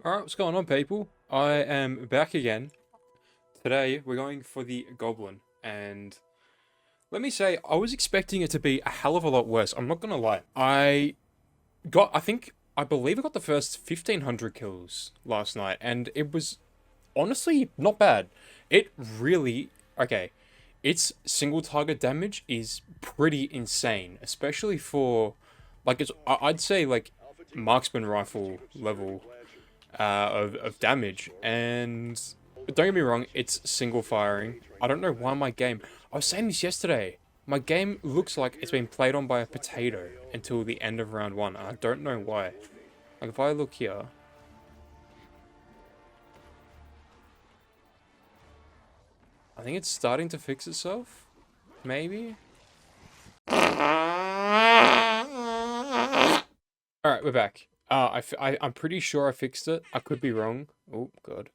Alright, what's going on, people? I am back again. Today, we're going for the Goblin, and let me say, I was expecting it to be a hell of a lot worse. I'm not gonna lie. I believe I got the first 1500 kills last night, and it was honestly not bad. It really, okay, its single target damage is pretty insane, especially for, like, I'd say, like, marksman rifle level of damage. And don't get me wrong, it's single firing. I don't know why my game. I was saying this yesterday. My game looks like it's been played on by a potato until the end of round one. I don't know why. Like if I look here, I think it's starting to fix itself. Maybe. All right, we're back. I'm pretty sure I fixed it. I could be wrong. Oh god.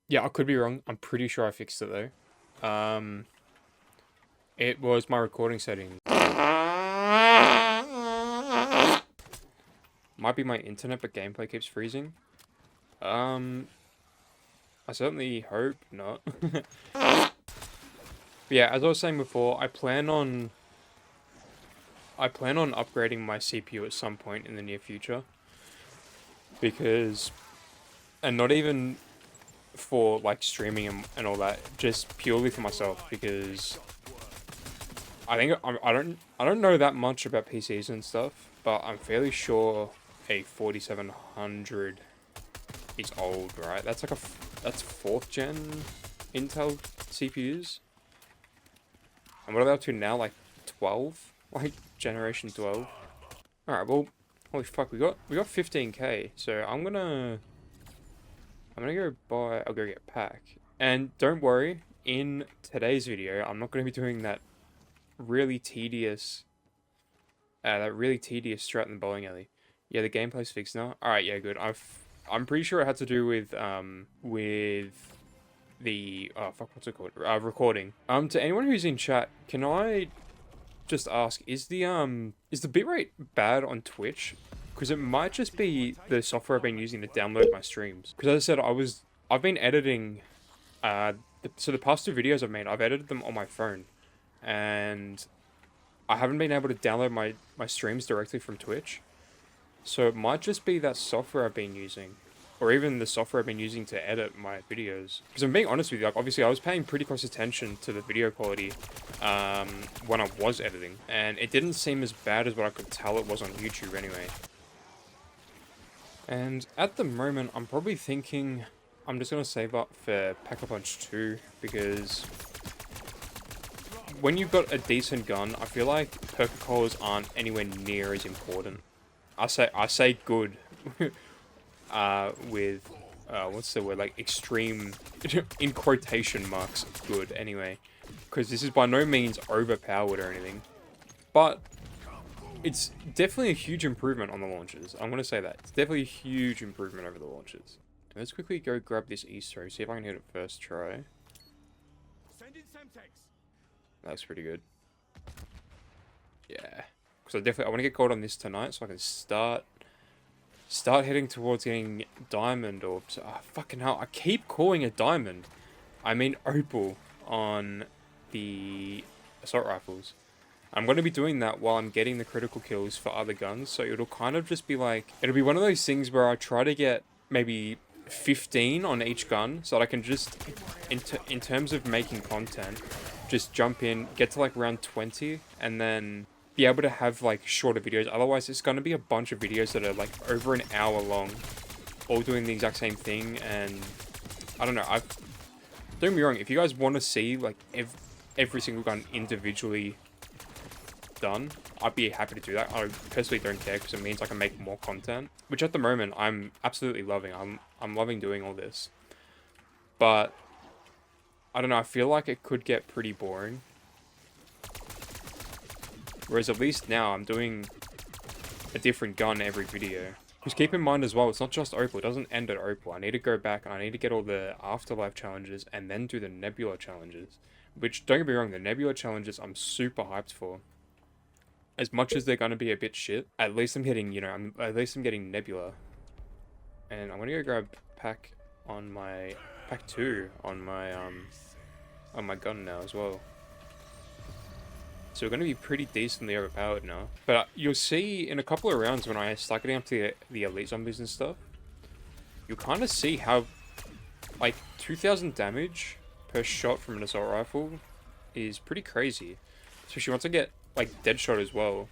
Yeah, I could be wrong. I'm pretty sure I fixed it though. It was my recording settings. Might be my internet, but gameplay keeps freezing. I certainly hope not. But yeah, as I was saying before, I plan on upgrading my CPU at some point in the near future. Because, and not even for like streaming and all that, just purely for myself, because I don't know that much about PCs and stuff, but I'm fairly sure a 4700 is old, right? That's 4th gen Intel CPUs. And what are they up to now? Like 12? Like generation 12? Alright, well, holy fuck, we got 15k, so I'm gonna I'll go get a pack. And don't worry, in today's video, I'm not gonna be doing really tedious that really tedious strat in the bowling alley. Yeah, the gameplay's fixed now. Alright, yeah, good. I'm pretty sure it had to do with the oh fuck, what's it called? Recording. To anyone who's in chat, can I just ask, is the bitrate bad on Twitch? Because it might just be the software I've been using to download my streams. Because as I said, I've been editing so the past two videos I've made, I've edited them on my phone. And I haven't been able to download my streams directly from Twitch. So it might just be that software I've been using. Or even the software I've been using to edit my videos. Because I'm being honest with you, like, obviously I was paying pretty close attention to the video quality when I was editing. And it didn't seem as bad as what I could tell it was on YouTube anyway. And at the moment, I'm probably thinking I'm just going to save up for Pack-a-Punch 2, because when you've got a decent gun, I feel like perk calls aren't anywhere near as important. I say good with what's the word, like extreme in quotation marks good anyway, because this is by no means overpowered or anything, but it's definitely a huge improvement on the launches. I'm gonna say that it's definitely a huge improvement over the launches. Let's quickly go grab this Easter egg, see if I can hit it first try. That looks pretty good. Yeah, because I want to get gold on this tonight, so I can start heading towards getting diamond orbs. Oh, fucking hell, I keep calling it diamond. I mean opal on the assault rifles. I'm going to be doing that while I'm getting the critical kills for other guns, so it'll kind of just be like, it'll be one of those things where I try to get maybe 15 on each gun, so that I can just, in terms of making content, just jump in, get to like round 20, and then be able to have like shorter videos. Otherwise, it's going to be a bunch of videos that are like over an hour long, all doing the exact same thing. And I don't know, don't get me wrong, if you guys want to see like every single gun individually done, I'd be happy to do that. I personally don't care, because it means I can make more content, which at the moment I'm absolutely loving. I'm loving doing all this, but I don't know, I feel like it could get pretty boring. Whereas at least now I'm doing a different gun every video. Just keep in mind as well, it's not just Opal, it doesn't end at Opal. I need to go back and I need to get all the Afterlife challenges and then do the Nebula challenges. Which, don't get me wrong, the Nebula challenges I'm super hyped for. As much as they're going to be a bit shit, at least I'm getting, at least I'm getting Nebula. And I'm gonna go grab pack 2 on my gun now as well. So we're going to be pretty decently overpowered now. But you'll see in a couple of rounds when I start getting up to the elite zombies and stuff, you'll kind of see how, like, 2,000 damage per shot from an assault rifle is pretty crazy. Especially once I get, like, dead shot as well.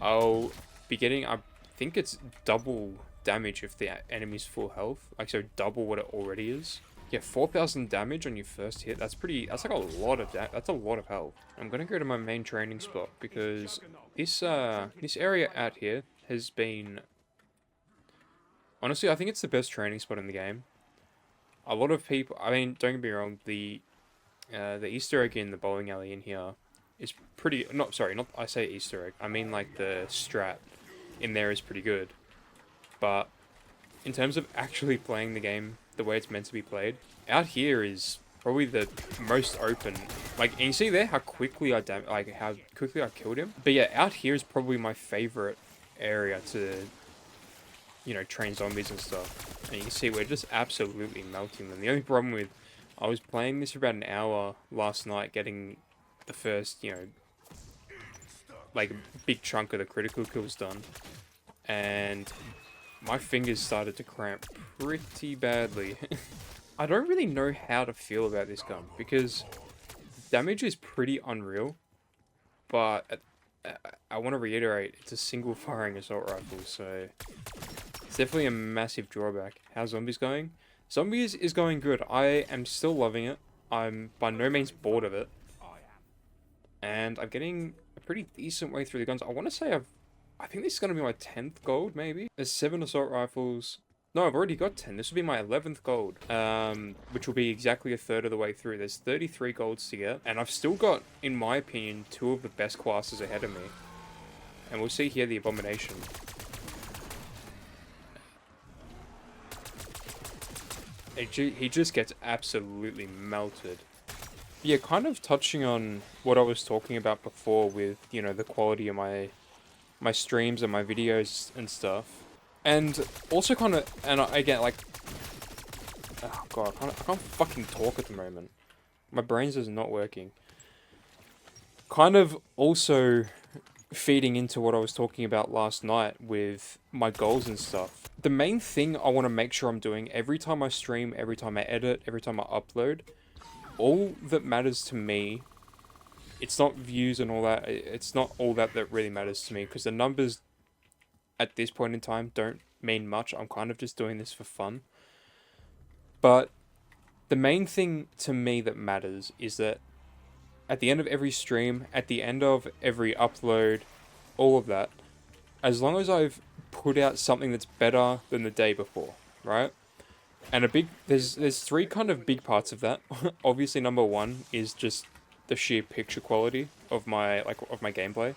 I'll be getting, I think it's double damage if the enemy's full health. Like, so double what it already is. Yeah, 4,000 damage on your first hit. That's like a lot of that's a lot of health. I'm gonna go to my main training spot because this area out here has been, honestly, I think it's the best training spot in the game. A lot of people, I mean, don't get me wrong, the Easter egg in the bowling alley in here is pretty, I say Easter egg, I mean like the strat in there is pretty good. But in terms of actually playing the game the way it's meant to be played, out here is probably the most open. Like, and you see there how quickly I killed him. But yeah, out here is probably my favorite area to, you know, train zombies and stuff. And you can see we're just absolutely melting them. The only problem with, I was playing this for about an hour last night, getting the first, you know, like big chunk of the critical kills done, and my fingers started to cramp pretty badly. I don't really know how to feel about this gun, because damage is pretty unreal, but I want to reiterate, it's a single firing assault rifle, so it's definitely a massive drawback. How's zombies going? Zombies is going good. I am still loving it. I'm by no means bored of it. And I'm getting a pretty decent way through the guns. I want to say I think this is going to be my 10th gold, maybe? There's 7 assault rifles. No, I've already got 10. This will be my 11th gold, which will be exactly a third of the way through. There's 33 golds to get, and I've still got, in my opinion, 2 of the best classes ahead of me. And we'll see here the Abomination. He just gets absolutely melted. Yeah, kind of touching on what I was talking about before with, you know, the quality of my streams and my videos and stuff. And also kind of, and again, like, oh god, I can't fucking talk at the moment. My brain's just not working. Kind of also feeding into what I was talking about last night with my goals and stuff. The main thing I want to make sure I'm doing every time I stream, every time I edit, every time I upload, all that matters to me, it's not views and all that, it's not all that really matters to me, because the numbers at this point in time don't mean much. I'm kind of just doing this for fun. But the main thing to me that matters is that at the end of every stream, at the end of every upload, all of that, as long as I've put out something that's better than the day before, right? And there's 3 kind of big parts of that. Obviously, number 1 is just the sheer picture quality of my gameplay.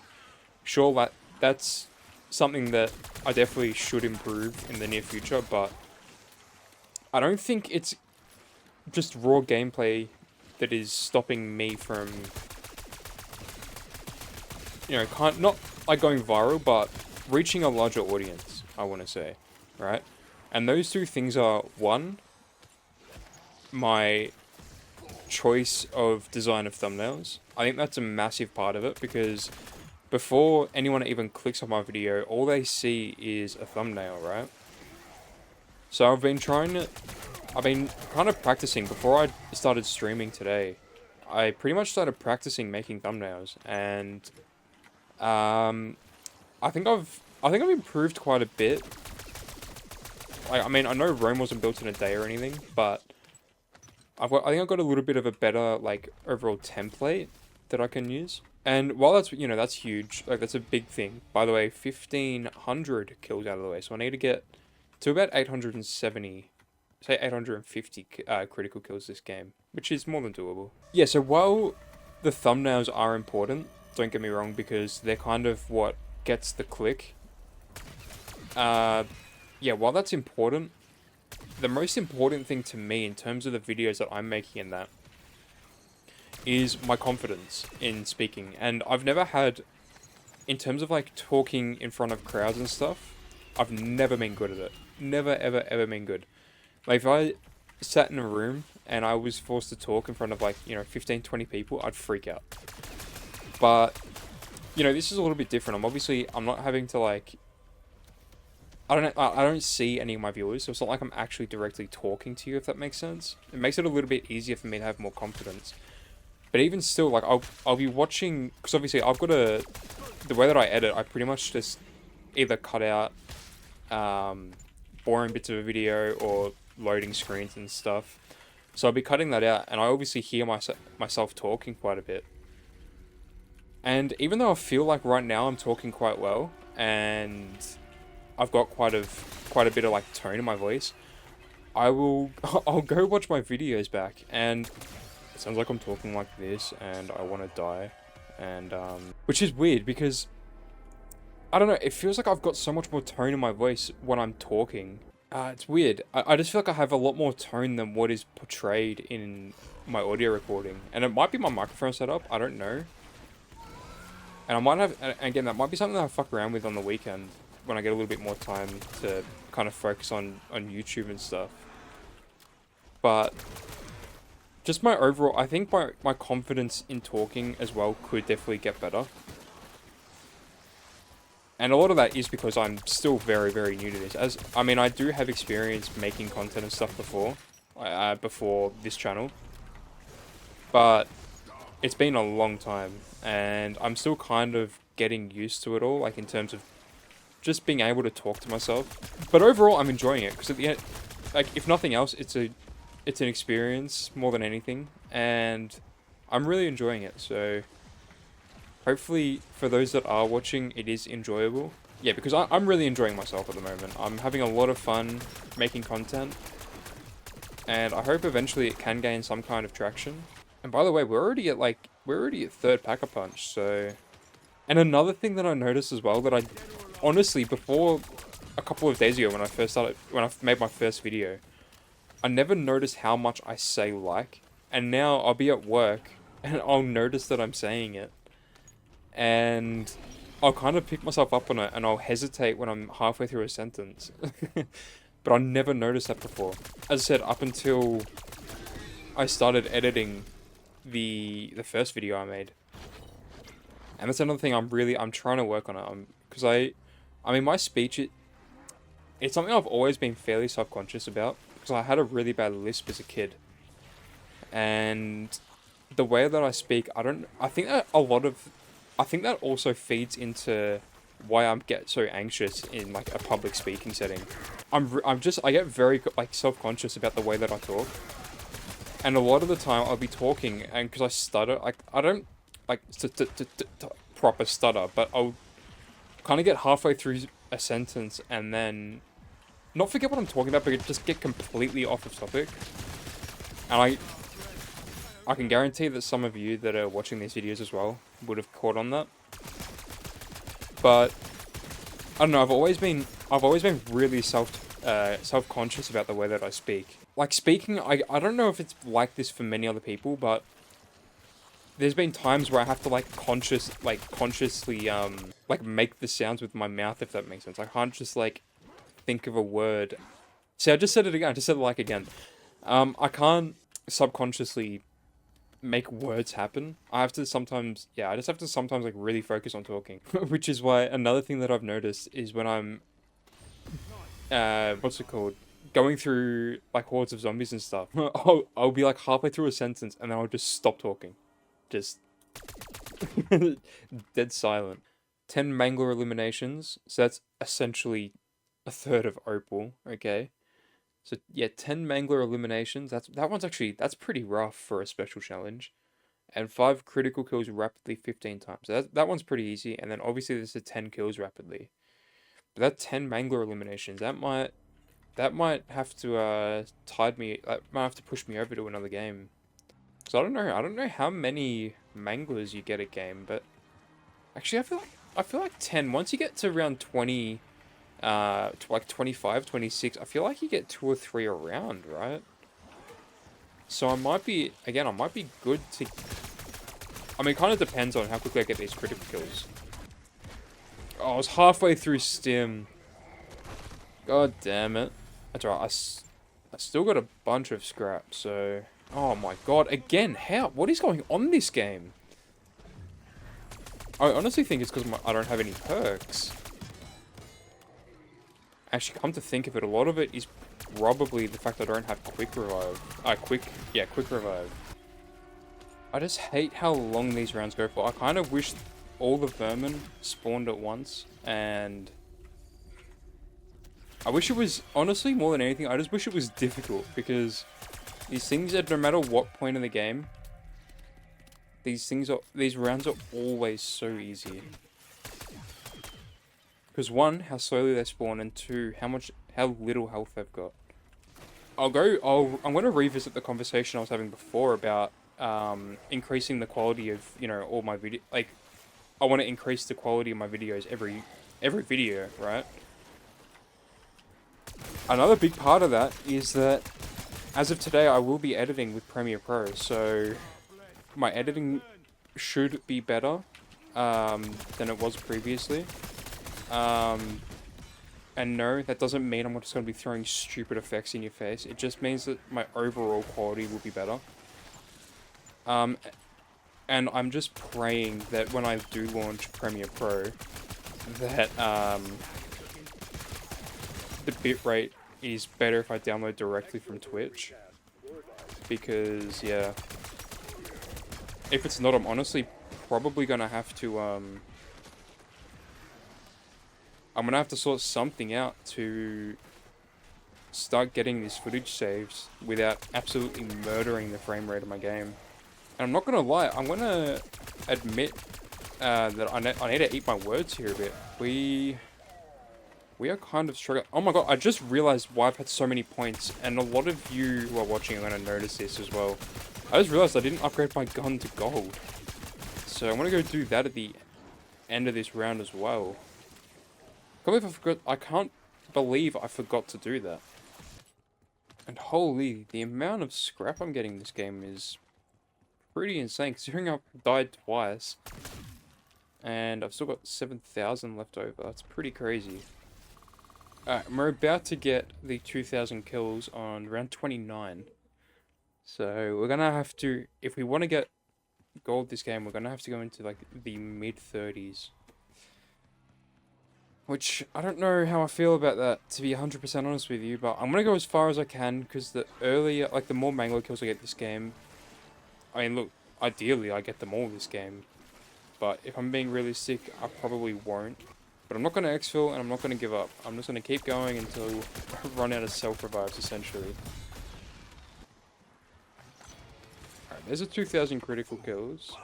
Sure, that's something that I definitely should improve in the near future, but I don't think it's just raw gameplay that is stopping me from, you know, not like going viral, but reaching a larger audience, I want to say, right? And those 2 things are, 1, my choice of design of thumbnails. I think that's a massive part of it, because before anyone even clicks on my video, all they see is a thumbnail, right? So I've been kind of practicing. Before I started streaming today, I pretty much started practicing making thumbnails, and I think I've improved quite a bit. I mean, I know Rome wasn't built in a day or anything, but I think I've got a little bit of a better, like, overall template that I can use. And while that's, you know, that's huge, like, that's a big thing. By the way, 1,500 kills out of the way, so I need to get to about 870, say 850 critical kills this game, which is more than doable. Yeah, so while the thumbnails are important, don't get me wrong, because they're kind of what gets the click. Yeah, while that's important, the most important thing to me in terms of the videos that I'm making in that is my confidence in speaking. And I've never had, in terms of like talking in front of crowds and stuff, I've never been good at it. Never, ever, ever been good. Like, if I sat in a room and I was forced to talk in front of, like, you know, 15, 20 people, I'd freak out. But, you know, this is a little bit different. I'm not having to, like, I don't see any of my viewers, so it's not like I'm actually directly talking to you, if that makes sense. It makes it a little bit easier for me to have more confidence. But even still, like, I'll be watching, because obviously I've got the way that I edit, I pretty much just either cut out boring bits of a video or loading screens and stuff. So I'll be cutting that out, and I obviously hear myself talking quite a bit. And even though I feel like right now I'm talking quite well, and I've got quite a bit of like tone in my voice, I'll go watch my videos back, and it sounds like I'm talking like this, and I want to die, and which is weird because I don't know, it feels like I've got so much more tone in my voice when I'm talking. It's weird. I just feel like I have a lot more tone than what is portrayed in my audio recording, and it might be my microphone setup. I don't know. And I might have, again, that might be something that I fuck around with on the weekend when I get a little bit more time to kind of focus on YouTube and stuff. But just my overall, I think my confidence in talking as well could definitely get better. And a lot of that is because I'm still very, very new to this. I mean, I do have experience making content and stuff before this channel. But it's been a long time, and I'm still kind of getting used to it all, like in terms of just being able to talk to myself. But overall, I'm enjoying it, because at the end, like, if nothing else, it's an experience more than anything, and I'm really enjoying it. So hopefully for those that are watching, it is enjoyable. Yeah, because I'm really enjoying myself at the moment. I'm having a lot of fun making content, and I hope eventually it can gain some kind of traction. And by the way, we're already at third Pack-a-Punch, so... And another thing that I noticed as well, that I honestly, before a couple of days ago when I made my first video, I never noticed how much I say like, and now I'll be at work and I'll notice that I'm saying it, and I'll kind of pick myself up on it, and I'll hesitate when I'm halfway through a sentence. But I never noticed that before. As I said, up until I started editing the first video I made. And that's another thing I'm trying to work on it. Because I mean, my speech, it's something I've always been fairly self-conscious about, because I had a really bad lisp as a kid. And the way that I speak, I think that also feeds into why I get so anxious in like a public speaking setting. I get very like self-conscious about the way that I talk. And a lot of the time I'll be talking, and because I stutter, like, I don't, like, proper stutter, but I'll kind of get halfway through a sentence and then not forget what I'm talking about, but just get completely off of topic. And I can guarantee that some of you that are watching these videos as well would have caught on that. But I don't know, I've always been really self-conscious about the way that I speak. Like, speaking, I don't know if it's like this for many other people, but there's been times where I have to consciously like make the sounds with my mouth, if that makes sense. I can't just like think of a word. See, I just said it again. I just said it like again. I can't subconsciously make words happen. I just have to sometimes like really focus on talking. Which is why another thing that I've noticed is when I'm what's it called? Going through like hordes of zombies and stuff, I'll be like halfway through a sentence and then I'll just stop talking. Just dead silent. 10 Mangler eliminations, so that's essentially a third of Opal, okay? So yeah, 10 Mangler eliminations, that's pretty rough for a special challenge. And 5 critical kills rapidly 15 times. So that one's pretty easy, and then obviously there's the 10 kills rapidly. But that 10 Mangler eliminations, that might have to push me over to another game. So I don't know how many manglers you get a game, but actually I feel like 10, once you get to around 20, to like 25, 26, I feel like you get 2 or 3 around, right? So I might be good to, I mean, it kind of depends on how quickly I get these critical kills. Oh, I was halfway through Stim. God damn it. That's right. I still got a bunch of scrap, so... Oh my god. Again, how? What is going on in this game? I honestly think it's because I don't have any perks. Actually, come to think of it, a lot of it is probably the fact I don't have quick revive. Quick revive. I just hate how long these rounds go for. I kind of wish all the vermin spawned at once, and I wish it was, honestly, more than anything, I just wish it was difficult, because these things, no matter what point in the game, these rounds are always so easy. Because one, how slowly they spawn, and two, how little health they've got. I'm going to revisit the conversation I was having before about increasing the quality of, all my video. Like, I want to increase the quality of my videos every video, right? Another big part of that is that, as of today, I will be editing with Premiere Pro, so my editing should be better than it was previously. And no, that doesn't mean I'm just going to be throwing stupid effects in your face. It just means that my overall quality will be better. And I'm just praying that when I do launch Premiere Pro, that the bitrate is better if I download directly from Twitch. Because, yeah. If it's not, I'm honestly probably going to have to, I'm going to have to sort something out to start getting this footage saved without absolutely murdering the frame rate of my game. And I'm not going to lie, I'm going to admit that I need to eat my words here a bit. We are kind of struggling. Oh my god, I just realized why I've had so many points, and a lot of you who are watching are going to notice this as well. I just realized I didn't upgrade my gun to gold. So I'm going to go do that at the end of this round as well. I can't believe I forgot to do that. And holy, the amount of scrap I'm getting this game is pretty insane, considering I've died twice. And I've still got 7,000 left over. That's pretty crazy. Alright, we're about to get the 2,000 kills on round 29. So we're gonna have to, if we want to get gold this game, we're gonna have to go into like the mid-30s. Which, I don't know how I feel about that, to be 100% honest with you, but I'm gonna go as far as I can, because the more Mangler kills I get this game, I mean, look, ideally I get them all this game, but if I'm being realistic, I probably won't. But I'm not gonna exfil, and I'm not gonna give up. I'm just gonna keep going until I run out of self-revives, essentially. Alright, there's a 2,000 critical kills.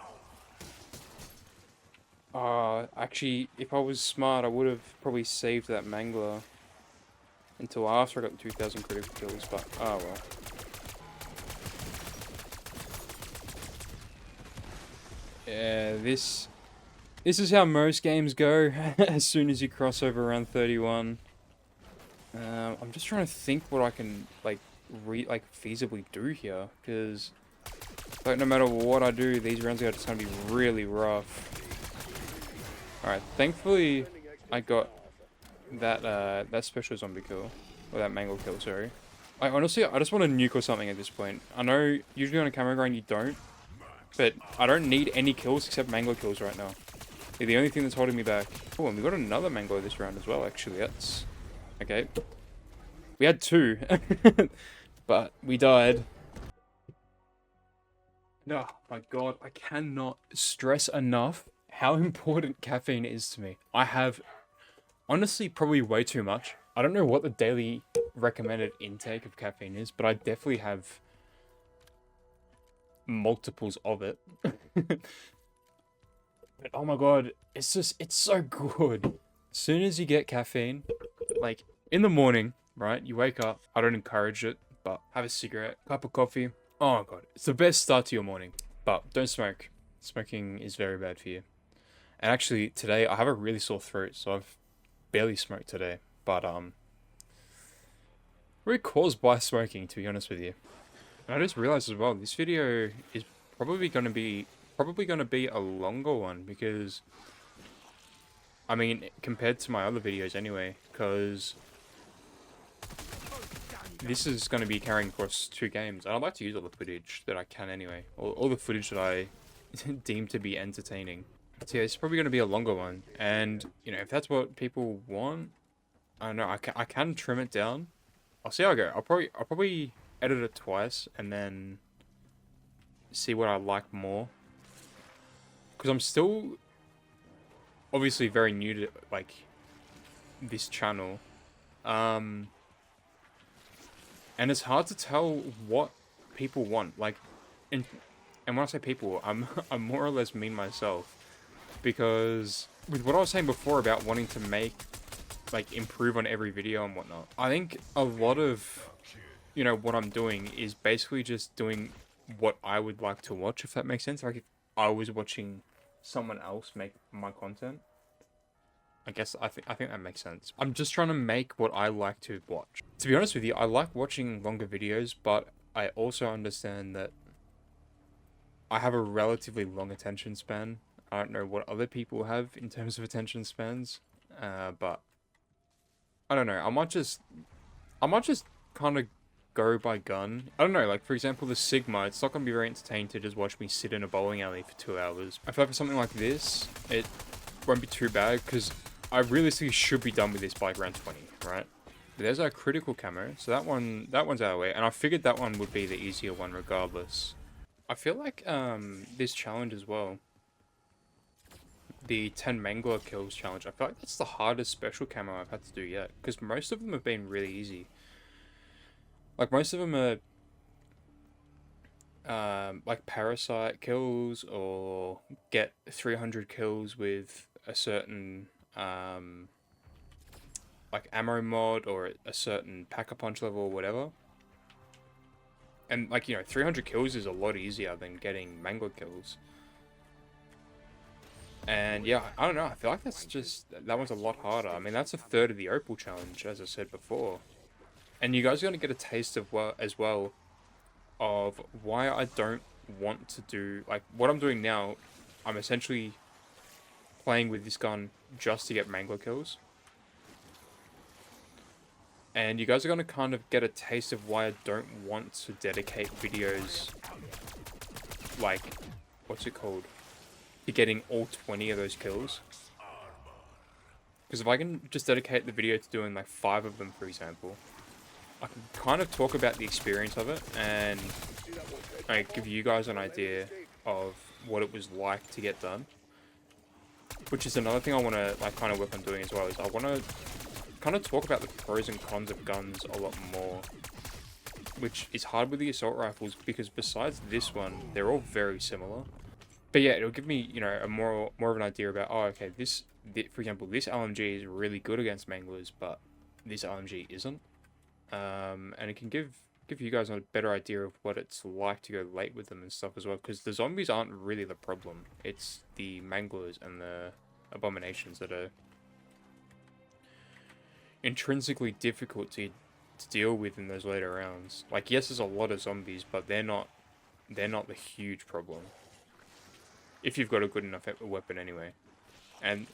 Actually, if I was smart, I would have probably saved that Mangler until after I got the 2,000 critical kills, but oh well. Yeah, this is how most games go, as soon as you cross over around 31. I'm just trying to think what I can, feasibly do here, because, like, no matter what I do, these rounds are just going to be really rough. Alright, thankfully I got that special zombie kill, or that mangle kill, sorry. I just want to nuke or something at this point. I know usually on a camera grind you don't, but I don't need any kills except mangler kills right now. They're the only thing that's holding me back. Oh, and we got another mangler this round as well, actually. That's okay. We had two, but we died. Oh my god, I cannot stress enough how important caffeine is to me. I have, honestly, probably way too much. I don't know what the daily recommended intake of caffeine is, but I definitely have multiples of it. But oh my god, it's so good. As soon as you get caffeine, like in the morning, right? You wake up, I don't encourage it, but have a cigarette, cup of coffee. Oh my god, it's the best start to your morning. But don't smoke. Smoking is very bad for you. And actually, today, I have a really sore throat, so I've barely smoked today. But, really caused by smoking, to be honest with you. And I just realized as well, this video is probably going to be a longer one, because, I mean, compared to my other videos anyway, because this is going to be carrying across 2 games. And I'd like to use all the footage that I can anyway. All the footage that I deem to be entertaining. So yeah, it's probably going to be a longer one. And, you know, if that's what people want, I don't know, I can trim it down. I'll see how I go. I'll probably edit it twice and then see what I like more. Because I'm still obviously very new to, like, this channel. And it's hard to tell what people want. Like, and when I say people, I'm more or less mean myself. Because with what I was saying before about wanting to make, like, improve on every video and whatnot, I think a lot of, you know, what I'm doing is basically just doing what I would like to watch, if that makes sense. Like, if I was watching someone else make my content, I guess I think that makes sense. I'm just trying to make what I like to watch. To be honest with you, I like watching longer videos, but I also understand that I have a relatively long attention span. I don't know what other people have in terms of attention spans, but I don't know. I might just kind of go by gun. I don't know, like, for example, the Sigma, it's not going to be very entertaining to just watch me sit in a bowling alley for 2 hours. I feel like for something like this, it won't be too bad, because I realistically should be done with this by like round 20, right? But there's our critical camo, so that one's out of the way, and I figured that one would be the easier one regardless. I feel like this challenge as well, the 10 Mangler kills challenge, I feel like that's the hardest special camo I've had to do yet, because most of them have been really easy. Like, most of them are like parasite kills, or get 300 kills with a certain like ammo mod or a certain pack-a-punch level or whatever. And, like, you know, 300 kills is a lot easier than getting Mangler kills. And yeah, I don't know, I feel like that one's a lot harder. I mean, that's a third of the Opal challenge, as I said before. And you guys are going to get a taste of as well of why I don't want to do, like, what I'm doing now. I'm essentially playing with this gun just to get Mangler kills. And you guys are going to kind of get a taste of why I don't want to dedicate videos, like, what's it called, to getting all 20 of those kills. Because if I can just dedicate the video to doing like 5 of them, for example, I can kind of talk about the experience of it and like give you guys an idea of what it was like to get done. Which is another thing I want to like kind of work on doing as well, is I want to kind of talk about the pros and cons of guns a lot more, which is hard with the assault rifles because besides this one, they're all very similar. But yeah, it'll give me, you know, a more of an idea about, oh, okay, for example, this LMG is really good against Manglers, but this LMG isn't. And it can give you guys a better idea of what it's like to go late with them and stuff as well, because the zombies aren't really the problem. It's the Manglers and the Abominations that are intrinsically difficult to deal with in those later rounds. Like, yes, there's a lot of zombies, but they're not the huge problem. If you've got a good enough weapon anyway. And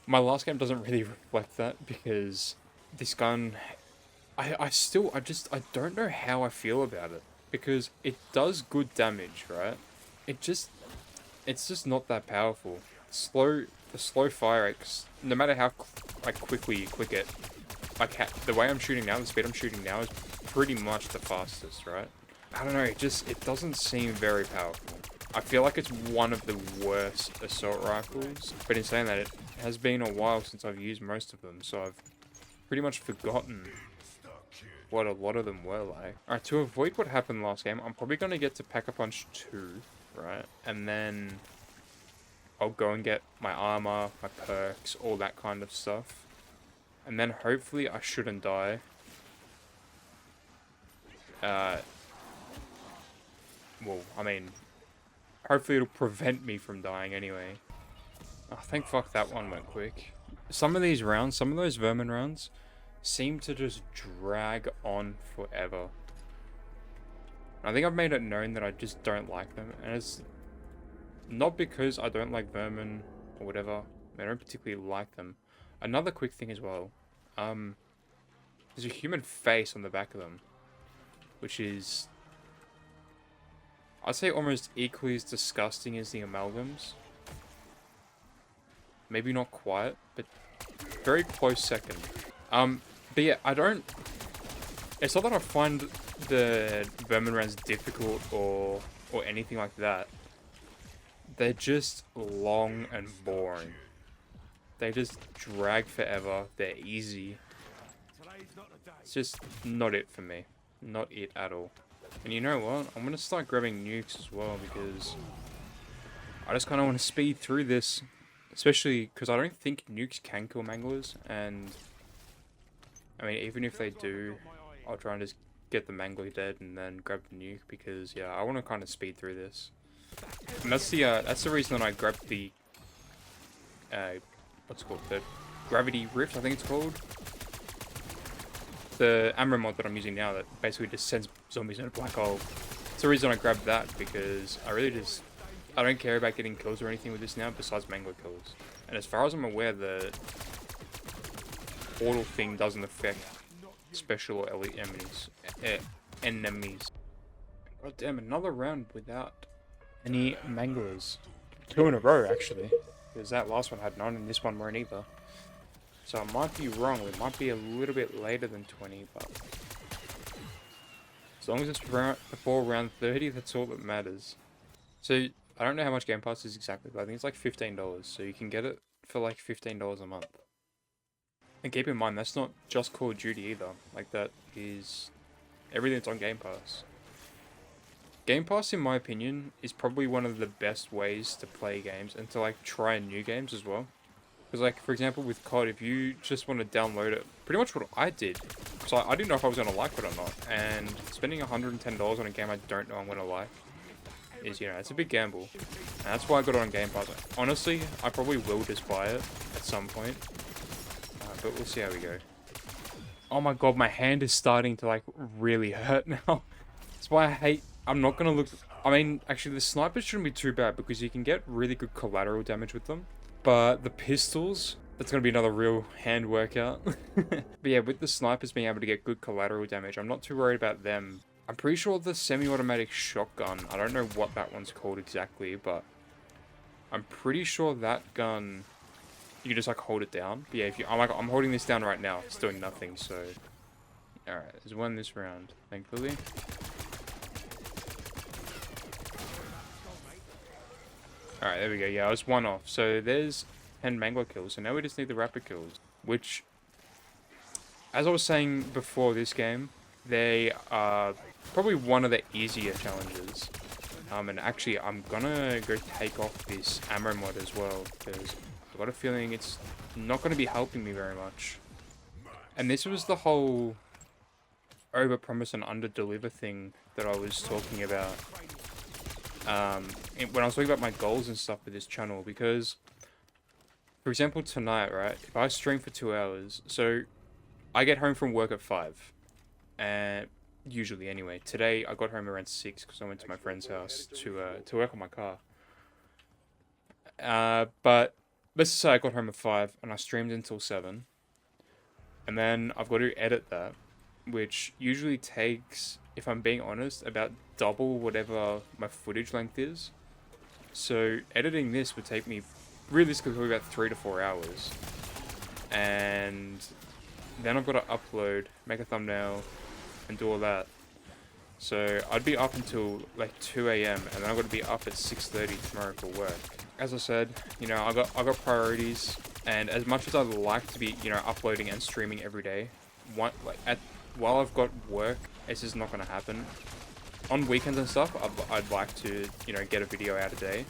my last game doesn't really reflect that, because this gun, I don't know how I feel about it, because it does good damage, right? It's just not that powerful. The slow fire X, no matter how like quickly you click it, like the way I'm shooting now, the speed I'm shooting now is pretty much the fastest, right? I don't know, it doesn't seem very powerful. I feel like it's one of the worst assault rifles, but in saying that, it has been a while since I've used most of them, so I've pretty much forgotten what a lot of them were like. Alright, to avoid what happened last game, I'm probably going to get to Pack-a-Punch 2, right? And then I'll go and get my armor, my perks, all that kind of stuff. And then hopefully I shouldn't die. Well, I mean, hopefully it'll prevent me from dying anyway. Oh, thank fuck that one went quick. Some of these rounds, some of those vermin rounds, seem to just drag on forever. I think I've made it known that I just don't like them, and it's not because I don't like vermin or whatever. I don't particularly like them. Another quick thing as well. The There's a human face on the back of them, which is, I'd say, almost equally as disgusting as the amalgams. Maybe not quite, but very close second. But yeah, it's not that I find the vermin rounds difficult or anything like that. They're just long and boring. They just drag forever. They're easy. It's just not it for me. Not it at all. And you know what? I'm going to start grabbing nukes as well because I just kind of want to speed through this. Especially because I don't think nukes can kill manglers. And I mean, even if they do, I'll try and just get the mangler dead and then grab the nuke because, yeah, I want to kind of speed through this. And that's the reason that I grabbed the what's it called, the gravity rift, I think it's called, the ammo mod that I'm using now that basically just sends zombies in a black hole. It's the reason I grabbed that because I don't care about getting kills or anything with this now besides mangler kills. And as far as I'm aware, the portal thing doesn't affect special or elite enemies. God damn, another round without any manglers. 2 in a row, actually. Because that last one had none and this one weren't either. So I might be wrong. It might be a little bit later than 20, but as long as it's before round 30, that's all that matters. So I don't know how much Game Pass is exactly, but I think it's like $15. So you can get it for like $15 a month. And keep in mind, that's not just Call of Duty either. Like, that is everything that's on Game Pass. Game Pass, in my opinion, is probably one of the best ways to play games and to, like, try new games as well. Because, like, for example, with COD, if you just want to download it, pretty much what I did. So I didn't know if I was going to like it or not. And spending $110 on a game I don't know I'm going to like is, you know, it's a big gamble. And that's why I got it on Game Pass. Honestly, I probably will just buy it at some point. But we'll see how we go. Oh my god, my hand is starting to, like, really hurt now. That's why I'm not going to look... I mean, actually, the snipers shouldn't be too bad because you can get really good collateral damage with them. But the pistols, that's going to be another real hand workout. But yeah, with the snipers being able to get good collateral damage, I'm not too worried about them. I'm pretty sure the semi-automatic shotgun, I don't know what that one's called exactly, but I'm pretty sure that gun... You can just, like, hold it down. But yeah, I'm holding this down right now. It's doing nothing, so... Alright, there's one this round, thankfully. Alright, there we go. Yeah, I was 1 off. So there's 10 mangler kills. So now we just need the rapid kills. Which, as I was saying before this game, they are probably one of the easier challenges. And actually, I'm gonna go take off this ammo mod as well, because I've got a feeling it's not going to be helping me very much. And this was the whole over-promise and under-deliver thing that I was talking about when I was talking about my goals and stuff with this channel. Because, for example, tonight, right, if I stream for 2 hours, so I get home from work at 5, and usually anyway. Today I got home around 6 because I went to my friend's house to work on my car. But let's say I got home at 5 and I streamed until 7. And then I've got to edit that, which usually takes, if I'm being honest, about double whatever my footage length is. So editing this would take me realistically about 3 to 4 hours. And then I've got to upload, make a thumbnail, and do all that. So I'd be up until like 2 AM and then I've got to be up at 6:30 tomorrow for work. As I said, you know, I got priorities, and as much as I'd like to be, you know, uploading and streaming every day, while I've got work, it's just not going to happen. On weekends and stuff, I'd like to, you know, get a video out a day.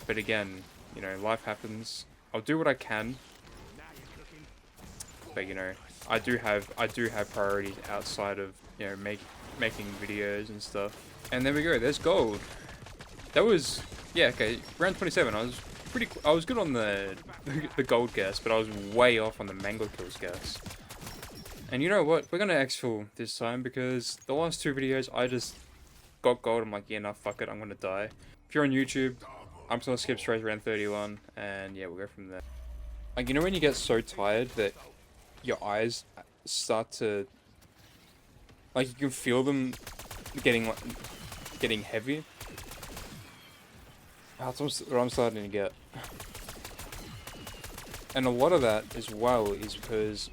But again, you know, life happens. I'll do what I can. But you know, I do have priorities outside of, you know, making videos and stuff. And there we go. There's gold. That was, yeah, okay. Round 27. I was good on the gold guess, but I was way off on the mangler kills guess. And you know what? We're gonna exfil this time because the last 2 videos I just got gold. I'm like, yeah, nah, fuck it. I'm gonna die. If you're on YouTube, I'm just gonna skip straight to round 31, and yeah, we'll go from there. Like, you know when you get so tired that your eyes start to, like, you can feel them getting heavy. That's what I'm starting to get. And a lot of that as well is because,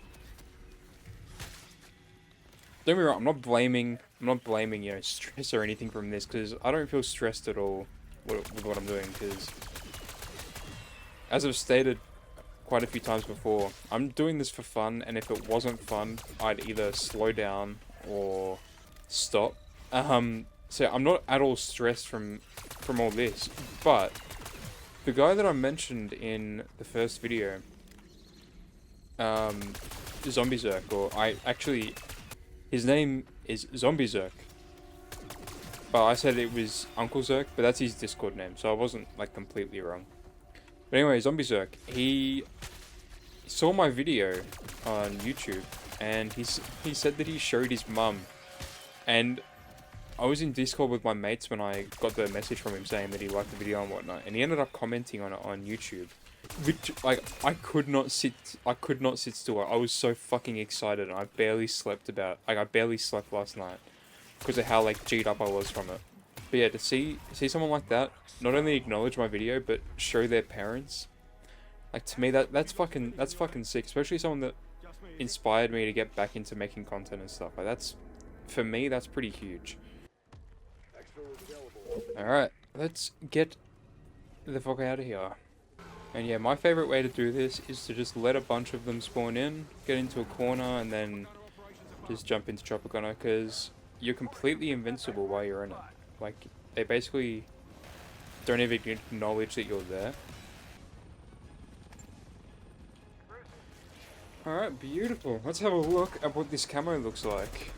don't be wrong, I'm not blaming, you know, stress or anything from this, because I don't feel stressed at all with what I'm doing, because, as I've stated quite a few times before, I'm doing this for fun, and if it wasn't fun, I'd either slow down or stop. So I'm not at all stressed from all this, but the guy that I mentioned in the first video, Zombie Zerk, his name is Zombie Zerk, but I said it was Uncle Zerk, but that's his Discord name, so I wasn't, like, completely wrong. But anyway, Zombie Zerk, he saw my video on YouTube, and he said that he showed his mum, and I was in Discord with my mates when I got the message from him saying that he liked the video and whatnot, and he ended up commenting on it on YouTube. Which, like, I could not sit still. I was so fucking excited, and I barely slept last night because of how, like, G'd up I was from it. But yeah, to see someone like that not only acknowledge my video but show their parents, like, to me that's fucking sick. Especially someone that inspired me to get back into making content and stuff. Like, that's, for me, that's pretty huge. All right, let's get the fuck out of here. And yeah, my favorite way to do this is to just let a bunch of them spawn in, get into a corner, and then just jump into Chopper Gunner, because you're completely invincible while you're in it. Like, they basically don't even acknowledge that you're there. Alright, beautiful. Let's have a look at what this camo looks like.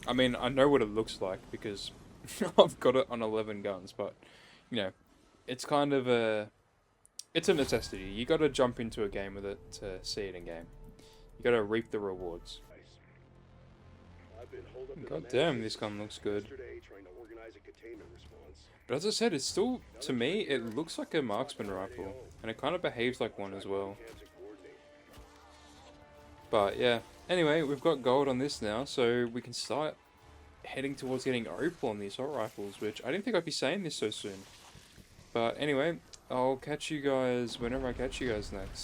I mean, I know what it looks like because I've got it on 11 guns, but, you know, it's kind of it's a necessity. You gotta jump into a game with it to see it in game. You gotta reap the rewards. God damn, this gun looks good. But as I said, it's still, to me, it looks like a marksman rifle. And it kind of behaves like one as well. But yeah, anyway, we've got gold on this now, so we can start heading towards getting opal on the assault rifles, which I didn't think I'd be saying this so soon. But anyway, I'll catch you guys whenever I catch you guys next.